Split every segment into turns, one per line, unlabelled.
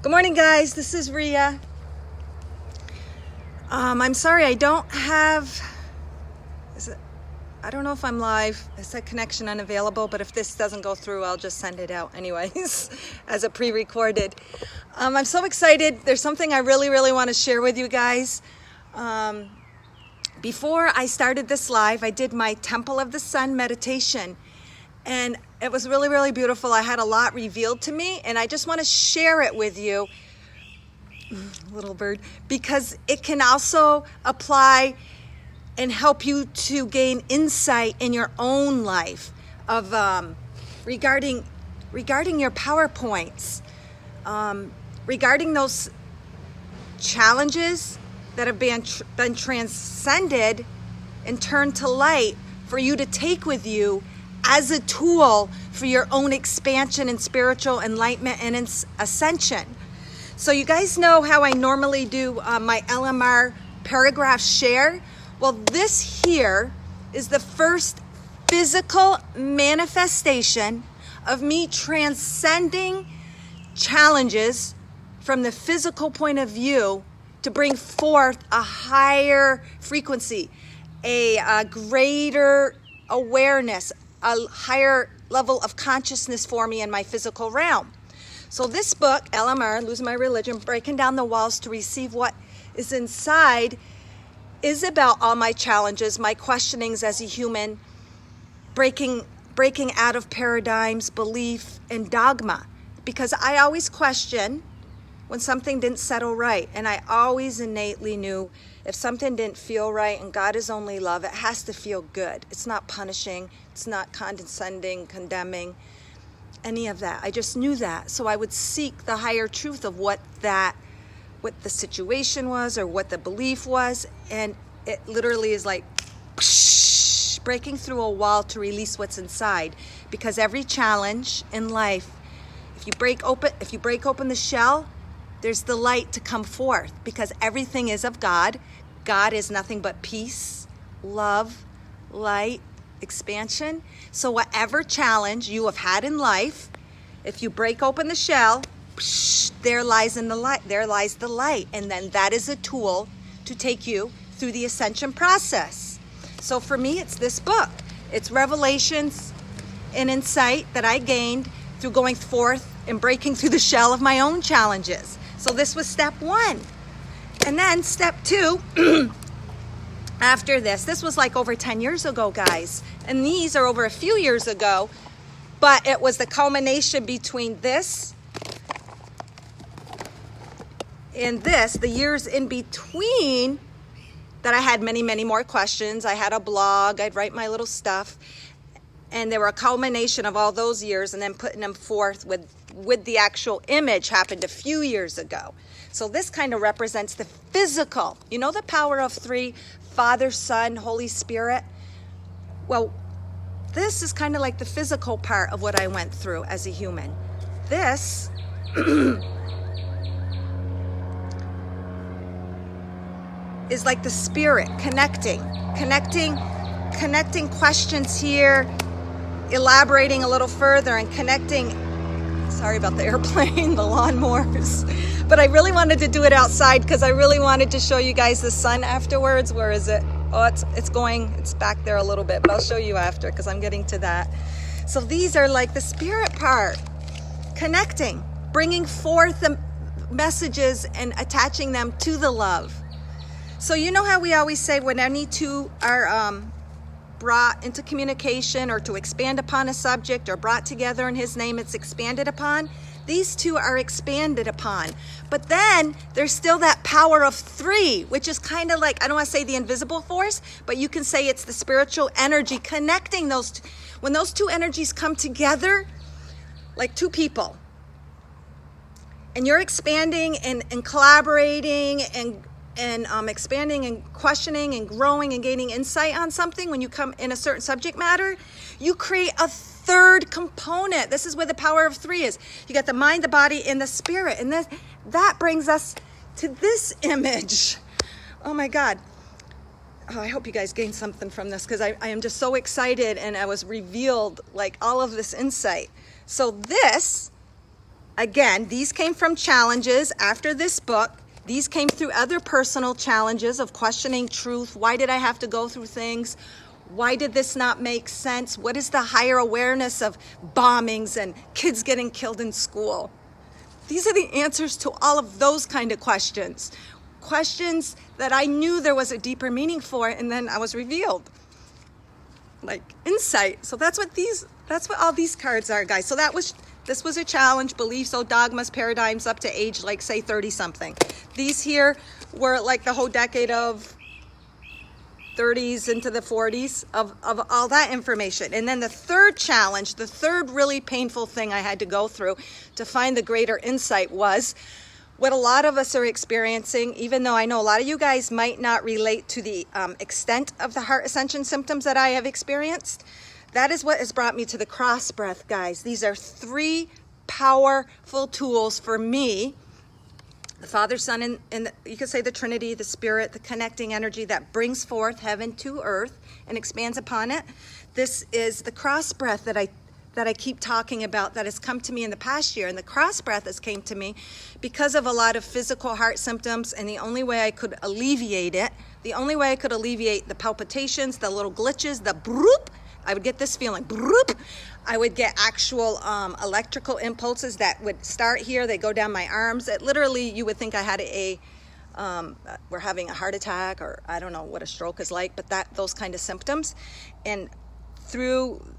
Good morning, guys. This is Rhea. I'm sorry I don't have, I don't know if I'm live. It said connection unavailable, but if this doesn't go through, I'll just send it out anyways as a pre-recorded. I'm so excited. There's something I really want to share with you guys. Before I started this live, I did my Temple of the Sun meditation, and it was really beautiful. I had a lot revealed to me, and I just want to share it with you, little bird, because it can also apply and help you to gain insight in your own life of regarding your PowerPoints, regarding those challenges that have been transcended and turned to light for you to take with you as a tool for your own expansion and spiritual enlightenment and ascension. So you guys know how I normally do my LMR Paragraph Share? Well, this here is the first physical manifestation of me transcending challenges from the physical point of view to bring forth a higher frequency, a greater awareness, a higher level of consciousness for me in my physical realm. So this book, LMR, Losing My Religion, Breaking Down the Walls to Receive What is Inside, is about all my challenges, my questionings as a human, breaking out of paradigms, belief, and dogma. Because I always question when something didn't settle right. And I always innately knew if something didn't feel right, and God is only love, it has to feel good. It's not punishing, it's not condescending, condemning, any of that. I just knew that. So I would seek the higher truth of what the situation was or what the belief was. And it literally is like breaking through a wall to release what's inside. Because every challenge in life, if you break open the shell, there's the light to come forth, because everything is of God. God is nothing but peace, love, light, expansion. So whatever challenge you have had in life, if you break open the shell, there lies the light. And then that is a tool to take you through the ascension process. So for me, it's this book. It's revelations and insight that I gained through going forth and breaking through the shell of my own challenges. So this was step one. And then step two, after this was like over 10 years ago, guys. And these are over a few years ago, but it was the culmination between this and this, the years in between, that I had many more questions. I had a blog, I'd write my little stuff, and they were a culmination of all those years, and then putting them forth with the actual image happened a few years ago. So this kind of represents the physical. You know the power of three, Father, Son, Holy Spirit? Well, this is kind of like the physical part of what I went through as a human. This is like the spirit connecting questions here, elaborating a little further and connecting. Sorry about the airplane, the lawnmowers. But I really wanted to do it outside because I really wanted to show you guys the sun afterwards. Where is it? Oh, it's back there a little bit, but I'll show you after because I'm getting to that. So these are like the spirit part, connecting, bringing forth the messages and attaching them to the love. So you know how we always say when any two are brought into communication or to expand upon a subject or brought together in his name, it's expanded upon. These two are expanded upon. But then there's still that power of three, which is kind of like, I don't want to say the invisible force, but you can say it's the spiritual energy connecting those. When those two energies come together, like two people, and you're expanding and collaborating and expanding and questioning and growing and gaining insight on something, when you come in a certain subject matter, you create a third component. This is where the power of three is. You got the mind, the body, and the spirit. And that brings us to this image. Oh my God. Oh, I hope you guys gained something from this, because I am just so excited, and I was revealed like all of this insight. So this Again, these came from challenges after this book. These came through other personal challenges of questioning truth. Why did I have to go through things? Why did this not make sense? What is the higher awareness of bombings and kids getting killed in school? These are the answers to all of those kind of questions. Questions that I knew there was a deeper meaning for, and then I was revealed. Like insight. So that's what all these cards are, guys. So this was a challenge, beliefs, dogmas, paradigms up to age, like say 30 something. These here were like the whole decade of 30s into the 40s of all that information. And then the third challenge, the third really painful thing I had to go through to find the greater insight was what a lot of us are experiencing, even though I know a lot of you guys might not relate to the extent of the heart ascension symptoms that I have experienced. That is what has brought me to the cross breath, guys. These are 3 powerful tools for me. The Father, Son, and you could say the Trinity, the Spirit, the connecting energy that brings forth heaven to earth and expands upon it. This is the cross breath that I keep talking about, that has come to me in the past year. And the cross breath has came to me because of a lot of physical heart symptoms, and the only way I could alleviate it, the only way I could alleviate the palpitations, the little glitches, the broop, I would get this feeling, broop. I would get actual electrical impulses that would start here. They go down my arms. It literally, you would think I had we're having a heart attack, or I don't know what a stroke is like, but those kind of symptoms. And through,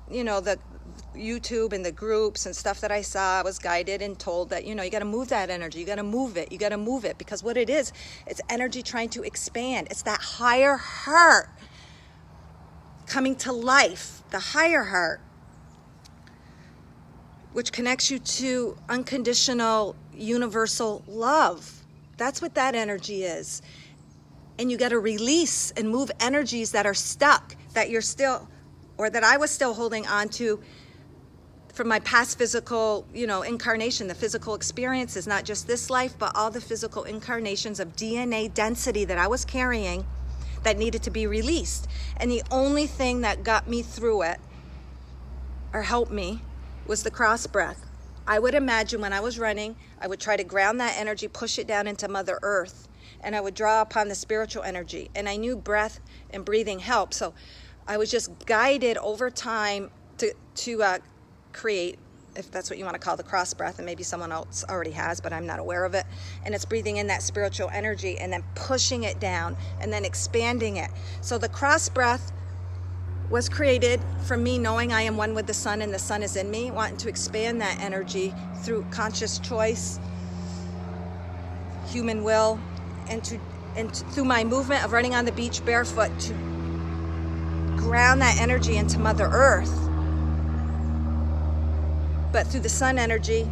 the YouTube and the groups and stuff that I saw, I was guided and told that, you got to move that energy. You got to move it. You got to move it, because what it is, it's energy trying to expand. It's that higher heart coming to life, the higher heart, which connects you to unconditional universal love. That's what that energy is. And you got to release and move energies that are stuck, that you're still, or that I was still holding on to from my past physical, incarnation. The physical experiences, not just this life, but all the physical incarnations of DNA density that I was carrying that needed to be released. And the only thing that got me through it, or helped me, was the cross breath. I would imagine when I was running, I would try to ground that energy, push it down into Mother Earth, and I would draw upon the spiritual energy. And I knew breath and breathing helped. So I was just guided over time to create, if that's what you want to call the cross breath, and maybe someone else already has, but I'm not aware of it. And it's breathing in that spiritual energy and then pushing it down and then expanding it. So the cross breath was created from me knowing I am one with the sun and the sun is in me, wanting to expand that energy through conscious choice, human will, and through my movement of running on the beach barefoot to ground that energy into Mother Earth. But through the sun energy,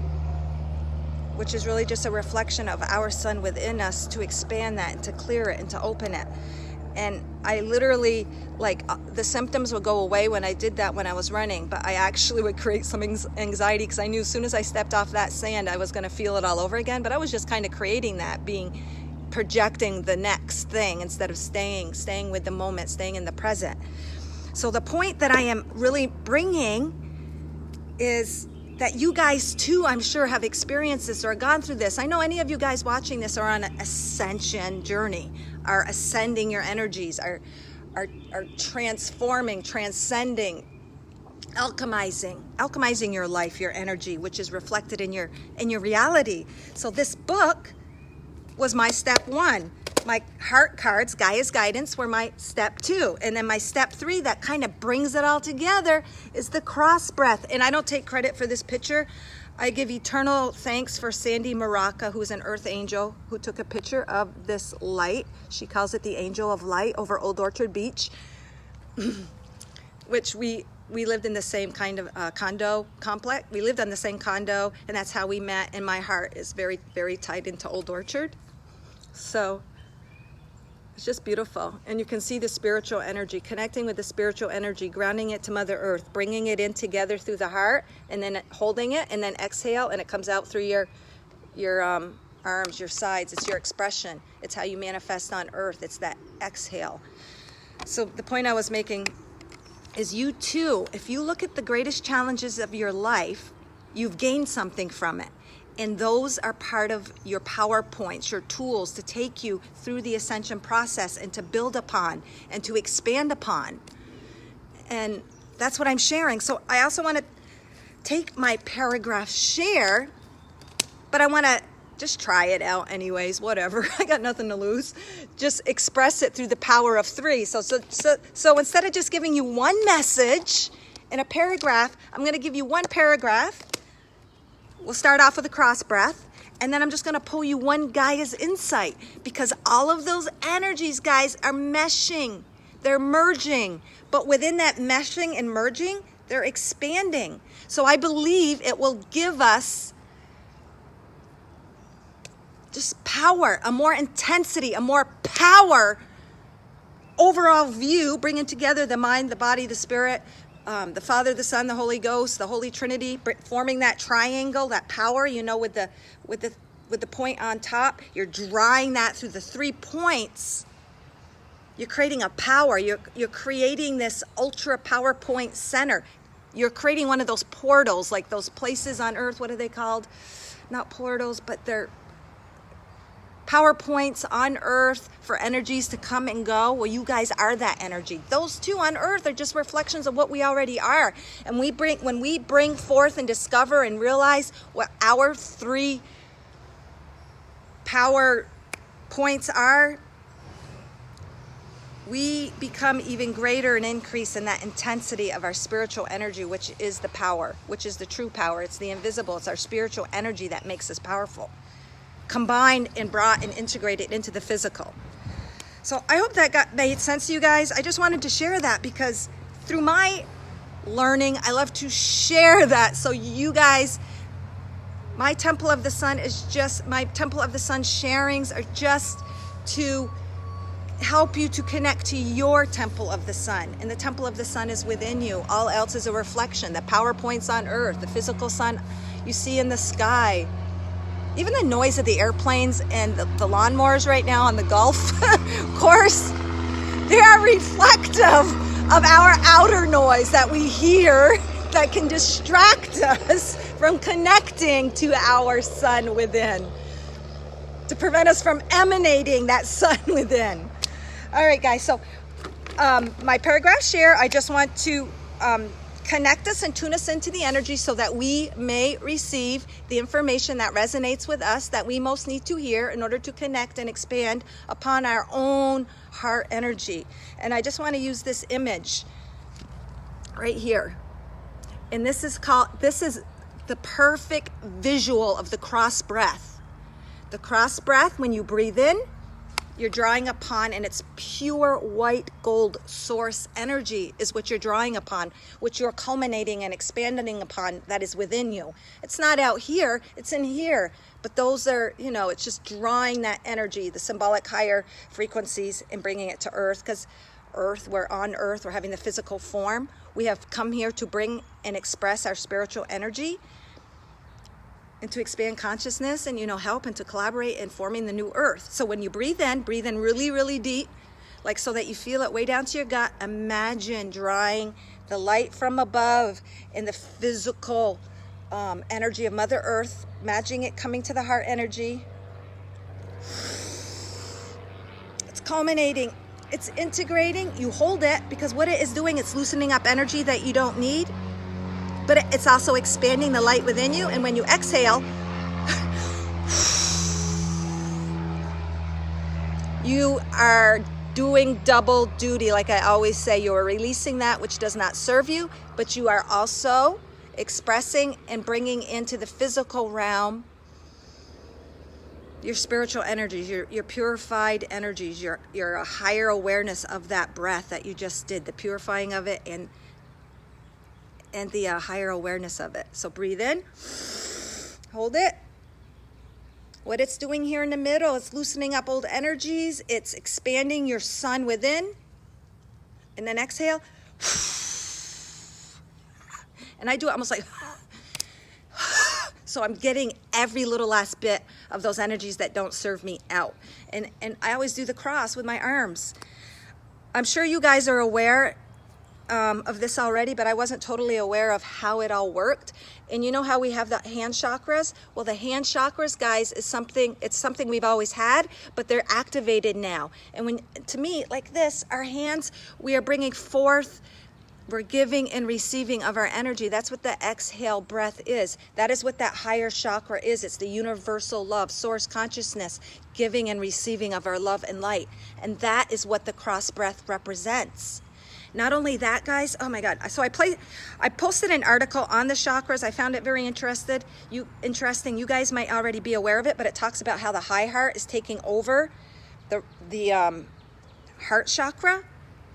which is really just a reflection of our sun within us, to expand that and to clear it and to open it. And I literally, the symptoms would go away when I did that when I was running, but I actually would create some anxiety, because I knew as soon as I stepped off that sand, I was going to feel it all over again. But I was just kind of creating that, projecting the next thing instead of staying with the moment, staying in the present. So the point that I am really bringing is that you guys too, I'm sure, have experienced this or gone through this. I know any of you guys watching this are on an ascension journey, are ascending your energies, are transforming, transcending, alchemizing your life, your energy, which is reflected in your reality. So this book was my step 1. My heart cards, Gaia's guidance, were my step 2. And then my step 3 that kind of brings it all together is the cross breath. And I don't take credit for this picture. I give eternal thanks for Sandy Maraca, who's an earth angel, who took a picture of this light. She calls it the Angel of Light over Old Orchard Beach, which we lived in the same kind of condo complex. We lived on the same condo, and that's how we met. And my heart is very, very tied into Old Orchard. So it's just beautiful. And you can see the spiritual energy, connecting with the spiritual energy, grounding it to Mother Earth, bringing it in together through the heart, and then holding it, and then exhale, and it comes out through your arms, your sides. It's your expression. It's how you manifest on earth. It's that exhale. So the point I was making is, you too, if you look at the greatest challenges of your life, you've gained something from it. And those are part of your PowerPoints, your tools to take you through the ascension process and to build upon and to expand upon. And that's what I'm sharing. So I also want to take my paragraph share, but I want to just try it out anyways, whatever. I got nothing to lose. Just express it through the power of 3. So instead of just giving you one message in a paragraph, I'm going to give you one paragraph. We'll start off with a cross breath, and then I'm just going to pull you one Gaia's insight, because all of those energies, guys, are meshing. They're merging. But within that meshing and merging, they're expanding. So I believe it will give us just power, a more intensity, a more power overall view, bringing together the mind, the body, the spirit, the Father, the Son, the Holy Ghost, the Holy Trinity, forming that triangle, that power, you know, with the point on top. You're drawing that through the 3 points. You're creating a power. You're creating this ultra PowerPoint center. You're creating one of those portals, like those places on earth. What are they called? Not portals, but they're PowerPoints on earth for energies to come and go. Well, you guys are that energy. Those two on earth are just reflections of what we already are. And when we bring forth and discover and realize what our 3 power points are, we become even greater and increase in that intensity of our spiritual energy, which is the power, which is the true power. It's the invisible. It's our spiritual energy that makes us powerful, combined and brought and integrated into the physical. So I hope that made sense to you guys. I just wanted to share that because through my learning, I love to share that. So you guys, my Temple of the Sun sharings are just to help you to connect to your Temple of the Sun. And the Temple of the Sun is within you. All else is a reflection. The PowerPoints on earth, the physical sun you see in the sky, even the noise of the airplanes and the lawnmowers right now on the Gulf course, they are reflective of our outer noise that we hear that can distract us from connecting to our sun within, to prevent us from emanating that sun within. All right, guys, so my paragraph share, I just want to connect us and tune us into the energy so that we may receive the information that resonates with us, that we most need to hear in order to connect and expand upon our own heart energy. And I just want to use this image right here. And this is the perfect visual of the cross breath. The cross breath, when you breathe in, you're drawing upon, and it's pure white gold source energy is what you're drawing upon, which you're culminating and expanding upon, that is within you. It's not out here, it's in here. But those are, it's just drawing that energy, the symbolic higher frequencies, and bringing it to earth, because we're on earth, we're having the physical form. We have come here to bring and express our spiritual energy, and to expand consciousness and, help and to collaborate in forming the new earth. So when you breathe in really, really deep, like so that you feel it way down to your gut. Imagine drawing the light from above in the physical energy of Mother Earth. Imagine it coming to the heart energy. It's culminating. It's integrating. You hold it, because what it is doing, it's loosening up energy that you don't need. But it's also expanding the light within you. And when you exhale, you are doing double duty. Like I always say, you are releasing that which does not serve you, but you are also expressing and bringing into the physical realm your spiritual energies, your purified energies, your higher awareness of that breath that you just did, the purifying of it and the higher awareness of it. So breathe in, hold it. What it's doing here in the middle, it's loosening up old energies. It's expanding your sun within. And then exhale. And I do it almost like, so I'm getting every little last bit of those energies that don't serve me out. And I always do the cross with my arms. I'm sure you guys are aware of this already, but I wasn't totally aware of how it all worked. And you know how we have the hand chakras? Well, the hand chakras, guys, is something we've always had, but they're activated now. And when, to me, like this, our hands, we are bringing forth, we're giving and receiving of our energy. That's what the exhale breath is. That is what that higher chakra is. It's the universal love, source consciousness, giving and receiving of our love and light. And that is what the cross breath represents. Not only that, guys, oh my God. So I posted an article on the chakras. I found it very interesting. You guys might already be aware of it, but it talks about how the high heart is taking over the heart chakra,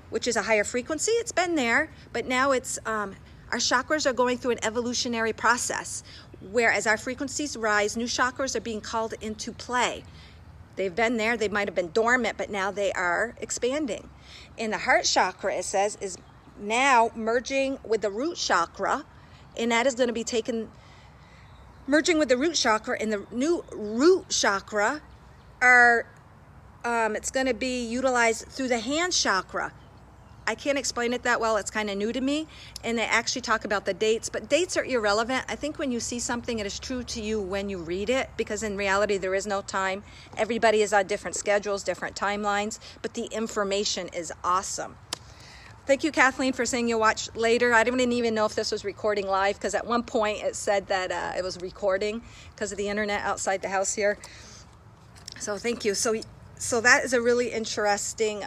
which is a higher frequency. It's been there, but now it's, our chakras are going through an evolutionary process where as our frequencies rise, new chakras are being called into play. They've been there, they might have been dormant, but now they are expanding. And the heart chakra, it says, is now merging with the root chakra, and that is going to be merging with the root chakra, and the new root chakra are, it's going to be utilized through the hand chakra. I can't explain it that well. It's kind of new to me. And they actually talk about the dates, but dates are irrelevant. I think when you see something, it is true to you when you read it, because in reality, there is no time. Everybody is on different schedules, different timelines, but the information is awesome. Thank you, Kathleen, for saying you'll watch later. I didn't even know if this was recording live, because at one point it said that it was recording because of the internet outside the house here. So thank you. So that is a really interesting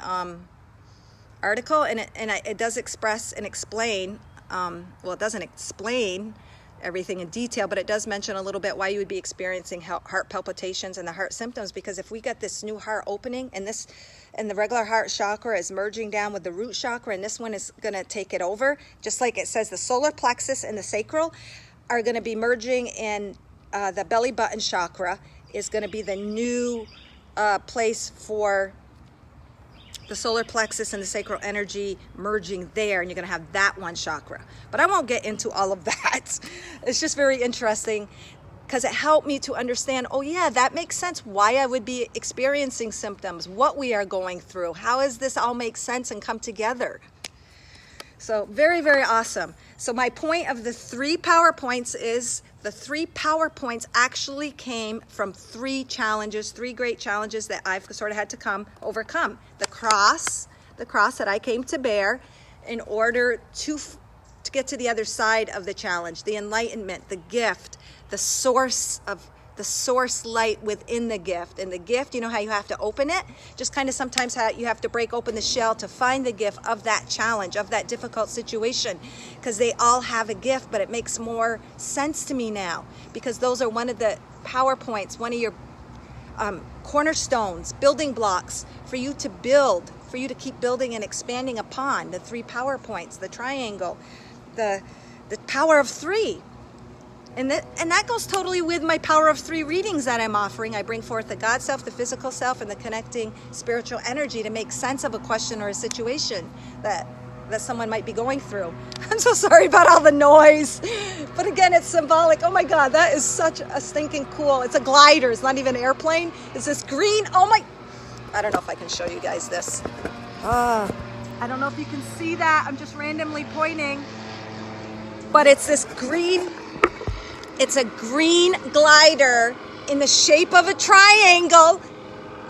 article, and it does express and explain, well, it doesn't explain everything in detail, but it does mention a little bit why you would be experiencing heart palpitations and the heart symptoms, because if we get this new heart opening and the regular heart chakra is merging down with the root chakra, and this one is going to take it over, just like it says the solar plexus and the sacral are going to be merging, in the belly button chakra is going to be the new place for the solar plexus and the sacral energy merging there, and you're going to have that one chakra. But I won't get into all of that. It's just very interesting because it helped me to understand, oh yeah, that makes sense why I would be experiencing symptoms, what we are going through, how does this all make sense and come together. So very, very awesome. So my point of the 3 PowerPoints is the 3 PowerPoints actually came from 3 challenges, 3 great challenges that I've sort of had to overcome. The cross that I came to bear in order to get to the other side of the challenge, the enlightenment, the gift, the source light within the gift. And the gift, you know how you have to open it? Just kind of sometimes how you have to break open the shell to find the gift of that challenge, of that difficult situation, because they all have a gift, but it makes more sense to me now, because those are one of the PowerPoints, one of your cornerstones, building blocks for you to build, for you to keep building and expanding upon. The 3 PowerPoints, the triangle, the power of 3. And that goes totally with my power of 3 readings that I'm offering. I bring forth the God self, the physical self, and the connecting spiritual energy to make sense of a question or a situation that someone might be going through. I'm so sorry about all the noise. But again, it's symbolic. Oh my God, that is such a stinking cool. It's a glider. It's not even an airplane. It's this green. Oh my. I don't know if I can show you guys this. I don't know if you can see that. I'm just randomly pointing. But it's this green. It's a green glider in the shape of a triangle.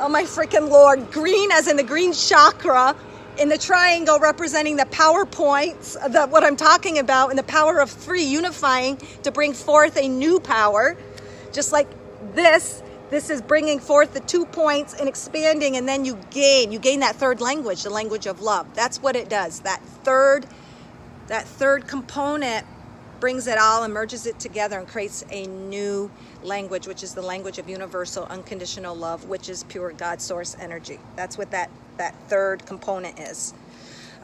Oh my freaking Lord. Green as in the green chakra, in the triangle representing the power points, what I'm talking about, and the power of 3 unifying to bring forth a new power. Just like this is bringing forth the 2 points and expanding, and then you gain that 3rd language, the language of love. That's what it does. That third component brings it all and merges it together and creates a new language, which is the language of universal unconditional love, which is pure God source energy. That's what that 3rd component is.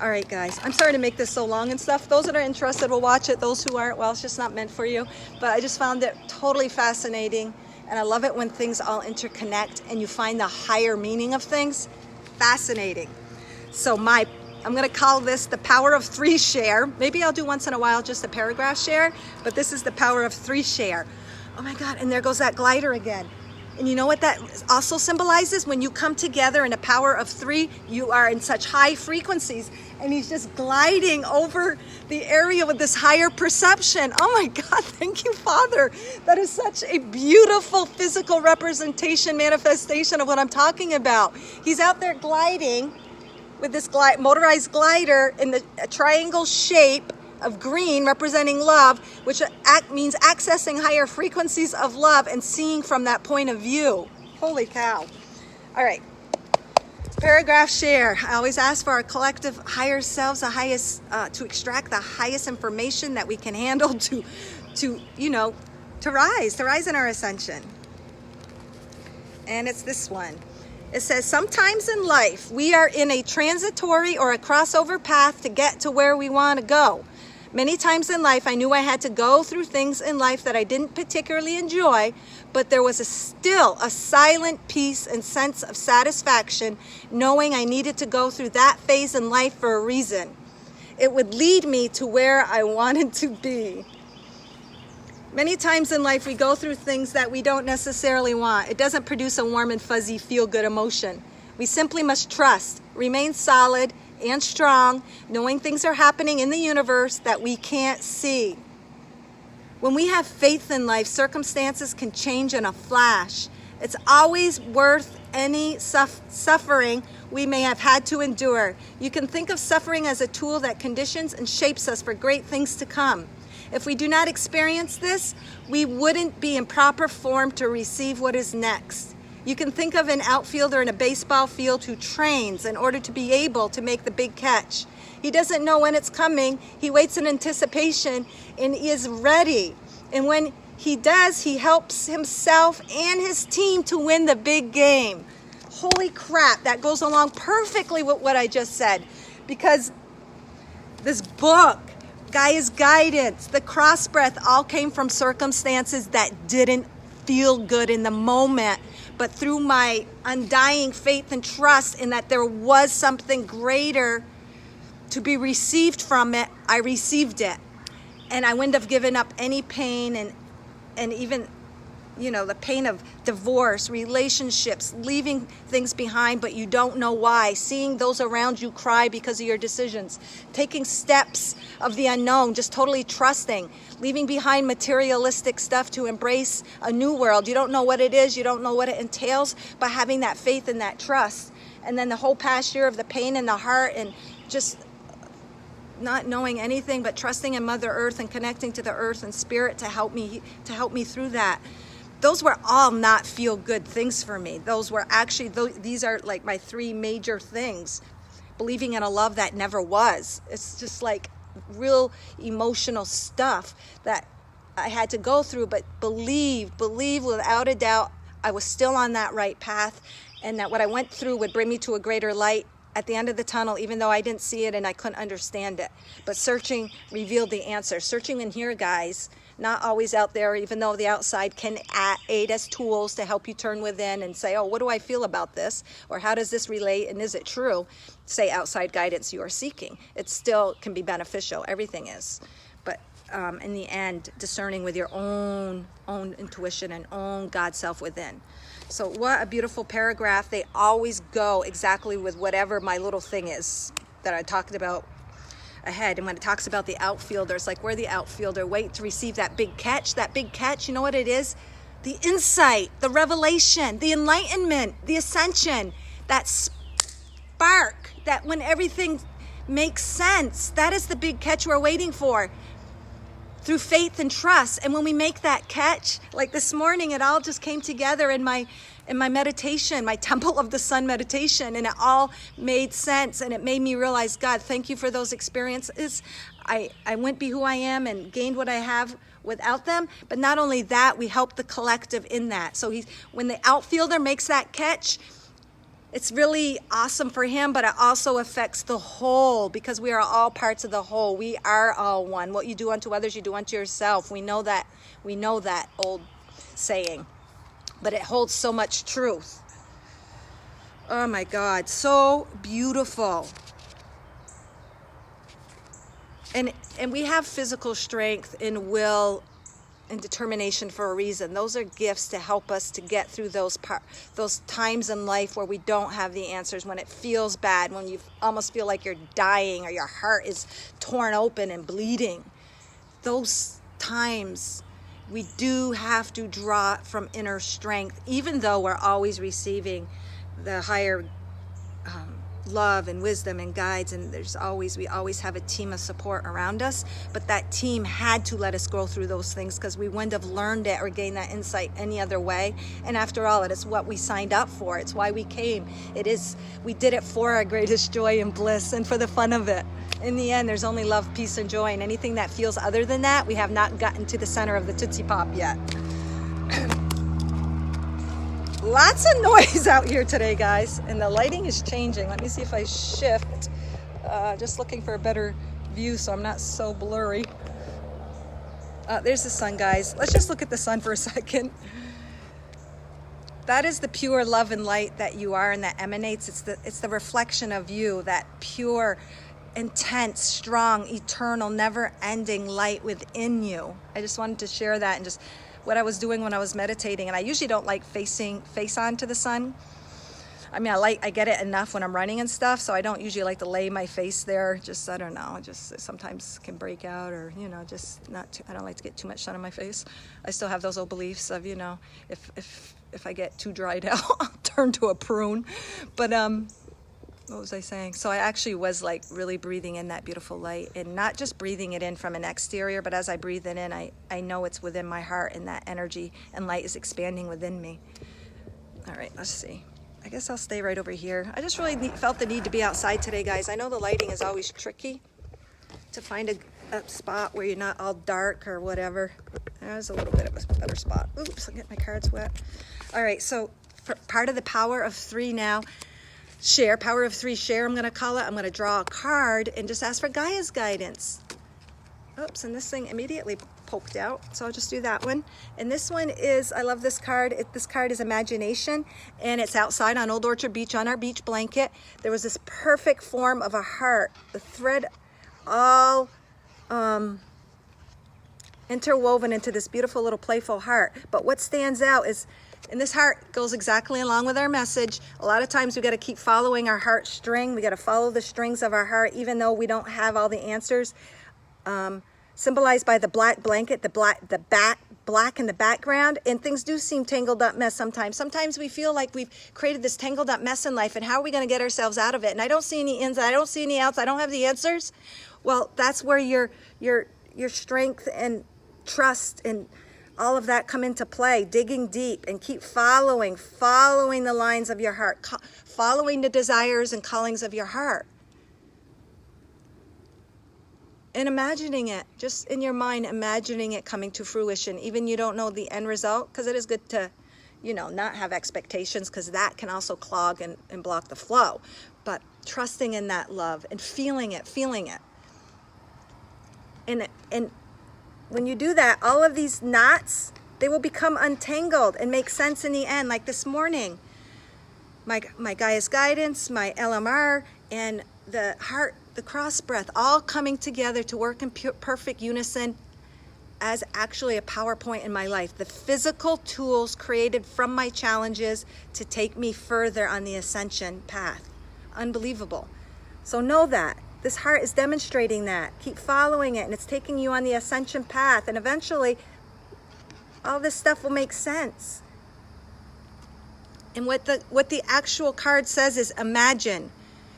All right, guys, I'm sorry to make this so long and stuff. Those that are interested will watch it. Those who aren't, well, it's just not meant for you. But I just found it totally fascinating, and I love it when things all interconnect and you find the higher meaning of things. Fascinating. So I'm going to call this the power of 3 share. Maybe I'll do once in a while just a paragraph share, but this is the power of 3 share. Oh my God, and there goes that glider again. And you know what that also symbolizes? When you come together in a power of 3, you are in such high frequencies, and he's just gliding over the area with this higher perception. Oh my God, thank you, Father. That is such a beautiful physical representation, manifestation of what I'm talking about. He's out there gliding with this motorized glider in the triangle shape of green, representing love, which means accessing higher frequencies of love and seeing from that point of view. Holy cow. All right. Paragraph share. I always ask for our collective higher selves, the highest, to extract the highest information that we can handle to rise in our ascension. And it's this one. It says, sometimes in life, we are in a transitory or a crossover path to get to where we want to go. Many times in life, I knew I had to go through things in life that I didn't particularly enjoy, but there was still a silent peace and sense of satisfaction knowing I needed to go through that phase in life for a reason. It would lead me to where I wanted to be. Many times in life, we go through things that we don't necessarily want. It doesn't produce a warm and fuzzy feel-good emotion. We simply must trust, remain solid and strong, knowing things are happening in the universe that we can't see. When we have faith in life, circumstances can change in a flash. It's always worth any suffering we may have had to endure. You can think of suffering as a tool that conditions and shapes us for great things to come. If we do not experience this, we wouldn't be in proper form to receive what is next. You can think of an outfielder in a baseball field who trains in order to be able to make the big catch. He doesn't know when it's coming. He waits in anticipation and is ready. And when he does, he helps himself and his team to win the big game. Holy crap, that goes along perfectly with what I just said. Because this book, Gaia's Guidance, the cross breath, all came from circumstances that didn't feel good in the moment. But through my undying faith and trust in that there was something greater to be received from it, I received it. And I wouldn't have given up any pain and even, the pain of divorce, relationships, leaving things behind, but you don't know why. Seeing those around you cry because of your decisions. Taking steps of the unknown, just totally trusting. Leaving behind materialistic stuff to embrace a new world. You don't know what it is. You don't know what it entails, but having that faith and that trust. And then the whole past year of the pain in the heart and just not knowing anything but trusting in Mother Earth and connecting to the earth and spirit to help me through that. Those were all not feel good things for me. Those were actually, these are like my three major things. Believing in a love that never was. It's just like real emotional stuff that I had to go through, but believe without a doubt I was still on that right path, and that what I went through would bring me to a greater light at the end of the tunnel, even though I didn't see it and I couldn't understand it. But searching revealed the answer. Searching in here, guys, not always out there, even though the outside can aid as tools to help you turn within and say, oh, what do I feel about this? Or how does this relate? And is it true? Say outside guidance you are seeking. It still can be beneficial. Everything is. But in the end, discerning with your own intuition and own God self within. So what a beautiful paragraph. They always go exactly with whatever my little thing is that I talked about ahead. And when it talks about the outfielder, it's like we're the outfielder, wait to receive that big catch. That big catch, you know what it is? The insight, the revelation, the enlightenment, the ascension, that spark, that when everything makes sense, that is the big catch we're waiting for. Through faith and trust. And when we make that catch, like this morning, it all just came together in my meditation, my Temple of the Sun meditation, and it all made sense. And it made me realize, God, thank you for those experiences. I wouldn't be who I am and gained what I have without them. But not only that, we help the collective in that. So when the outfielder makes that catch, it's really awesome for him, but it also affects the whole, because we are all parts of the whole. We are all one. What you do unto others, you do unto yourself. We know that old saying, but it holds so much truth. Oh my God, so beautiful. And we have physical strength and will and determination for a reason. Those are gifts to help us to get through those times in life where we don't have the answers, when it feels bad, when you almost feel like you're dying or your heart is torn open and bleeding. Those times we do have to draw from inner strength, even though we're always receiving the higher love and wisdom and guides, and we always have a team of support around us. But that team had to let us go through those things, because we wouldn't have learned it or gained that insight any other way. And after all, it is what we signed up for. It's why we came. We did it for our greatest joy and bliss and for the fun of it. In the end, there's only love, peace, and joy, and anything that feels other than that, we have not gotten to the center of the Tootsie Pop yet. Lots of noise out here today, guys, and the lighting is changing. Let me see if I shift. Just looking for a better view so I'm not so blurry. There's the sun, guys. Let's just look at the sun for a second. That is the pure love and light that you are, and that emanates. It's the reflection of you, that pure, intense, strong, eternal, never-ending light within you. I just wanted to share that, and just what I was doing when I was meditating. And I usually don't like face on to the sun. I mean, I get it enough when I'm running and stuff, so I don't usually like to lay my face there. Just, I don't know, just sometimes can break out, or, just not too, I don't like to get too much sun on my face. I still have those old beliefs of, if I get too dried out, I'll turn to a prune. But what was I saying? So I actually was like really breathing in that beautiful light, and not just breathing it in from an exterior, but as I breathe it in, I know it's within my heart, and that energy and light is expanding within me. All right, let's see. I guess I'll stay right over here. I just really felt the need to be outside today, guys. I know the lighting is always tricky to find a spot where you're not all dark or whatever. There's a little bit of a better spot. Oops, I'm getting my cards wet. All right, so for part of the power of three now, share, power of three share, I'm going to call it. I'm going to draw a card and just ask for Gaia's guidance. Oops, and this thing immediately poked out, so I'll just do that one. And this one is, I love this card. This card is imagination, and it's outside on Old Orchard Beach on our beach blanket. There was this perfect form of a heart, the thread all interwoven into this beautiful little playful heart. But what stands out is, and this heart goes exactly along with our message. A lot of times we got to keep following our heart string. We got to follow the strings of our heart, even though we don't have all the answers. Symbolized by the black blanket, the black in the background, and things do seem tangled up mess sometimes. Sometimes we feel like we've created this tangled up mess in life, and how are we going to get ourselves out of it? And I don't see any ins, I don't see any outs, I don't have the answers. Well, that's where your strength and trust and all of that come into play. Digging deep and keep following the lines of your heart, following the desires and callings of your heart. And imagining it, just in your mind, imagining it coming to fruition. Even you don't know the end result, because it is good to, not have expectations, because that can also clog and block the flow. But trusting in that love and feeling it. And when you do that, all of these knots, they will become untangled and make sense in the end. Like this morning, my Gaia's guidance, my LMR, and the heart, the cross breath, all coming together to work in perfect unison as actually a PowerPoint in my life. The physical tools created from my challenges to take me further on the ascension path. Unbelievable. So know that. This heart is demonstrating that. Keep following it, and it's taking you on the ascension path. And eventually, all this stuff will make sense. And what the actual card says is imagine.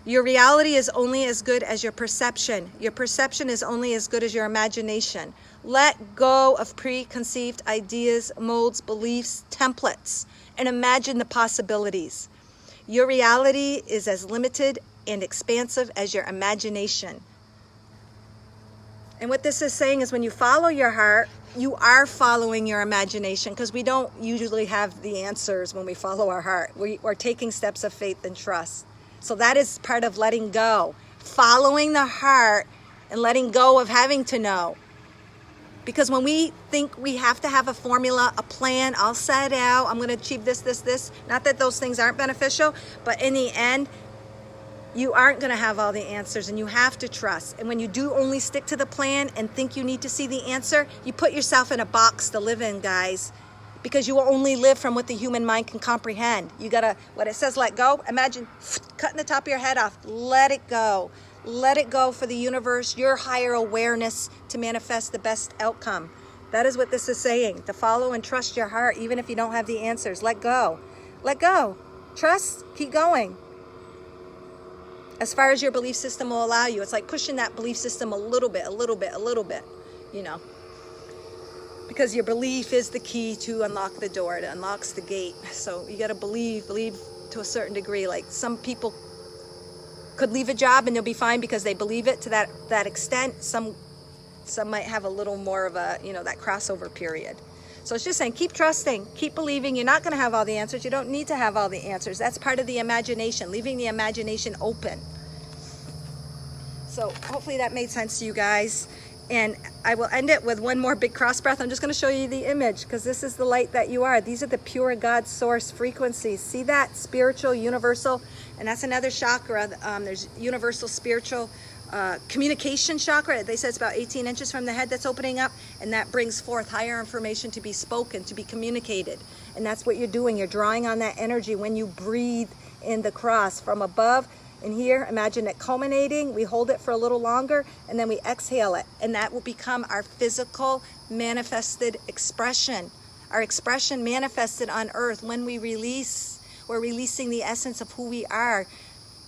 Your reality is only as good as your perception. Your perception is only as good as your imagination. Let go of preconceived ideas, molds, beliefs, templates, and imagine the possibilities. Your reality is as limited and expansive as your imagination. And what this is saying is when you follow your heart, you are following your imagination, because we don't usually have the answers when we follow our heart. We're taking steps of faith and trust. So that is part of letting go, following the heart and letting go of having to know. Because when we think we have to have a formula, a plan, all set out, I'm going to achieve this, not that those things aren't beneficial, but in the end, You aren't going to have all the answers, and you have to trust. And when you do only stick to the plan and think you need to see the answer, you put yourself in a box to live in, guys, because you will only live from what the human mind can comprehend. You got to, what it says, let go. Imagine cutting the top of your head off. Let it go. Let it go for the universe, your higher awareness, to manifest the best outcome. That is what this is saying, to follow and trust your heart, even if you don't have the answers. Let go. Let go. Trust. Keep going. As far as your belief system will allow you. It's like pushing that belief system a little bit, you know. Because your belief is the key to unlock the door. It unlocks the gate. So you got to believe to a certain degree. Like some people could leave a job and they'll be fine because they believe it to that extent. Some might have a little more of a, you know, that crossover period. So it's just saying, keep trusting, keep believing. You're not going to have all the answers. You don't need to have all the answers. That's part of the imagination, leaving the imagination open. So hopefully that made sense to you guys. And I will end it with one more big cross breath. I'm just going to show you the image, because this is the light that you are. These are the pure God source frequencies. See that? Spiritual, universal. And that's another chakra. There's universal, spiritual, communication chakra. They said it's about 18 inches from the head that's opening up, and that brings forth higher information to be spoken, to be communicated. And that's what you're doing. You're drawing on that energy when you breathe in the cross from above. And here, imagine it culminating. We hold it for a little longer, and then we exhale it, and that will become our physical manifested expression. Our expression manifested on earth. When we release, we're releasing the essence of who we are,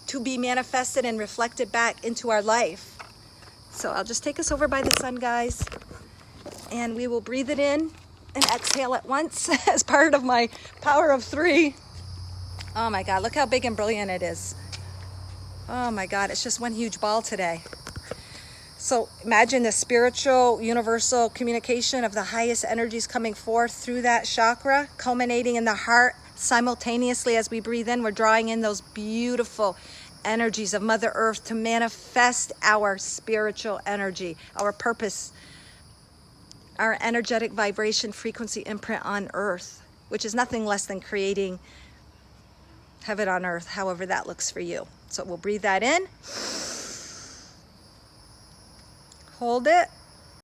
to be manifested and reflected back into our life. So I'll just take us over by the sun, guys, and we will breathe it in and exhale at once as part of my power of 3. Oh my God, look how big and brilliant it is. Oh my God, it's just one huge ball today. So imagine the spiritual, universal communication of the highest energies coming forth through that chakra, culminating in the heart. Simultaneously, as we breathe in, we're drawing in those beautiful energies of Mother Earth to manifest our spiritual energy, our purpose, our energetic vibration frequency imprint on earth, which is nothing less than creating heaven on earth, however that looks for you. So we'll breathe that in, hold it,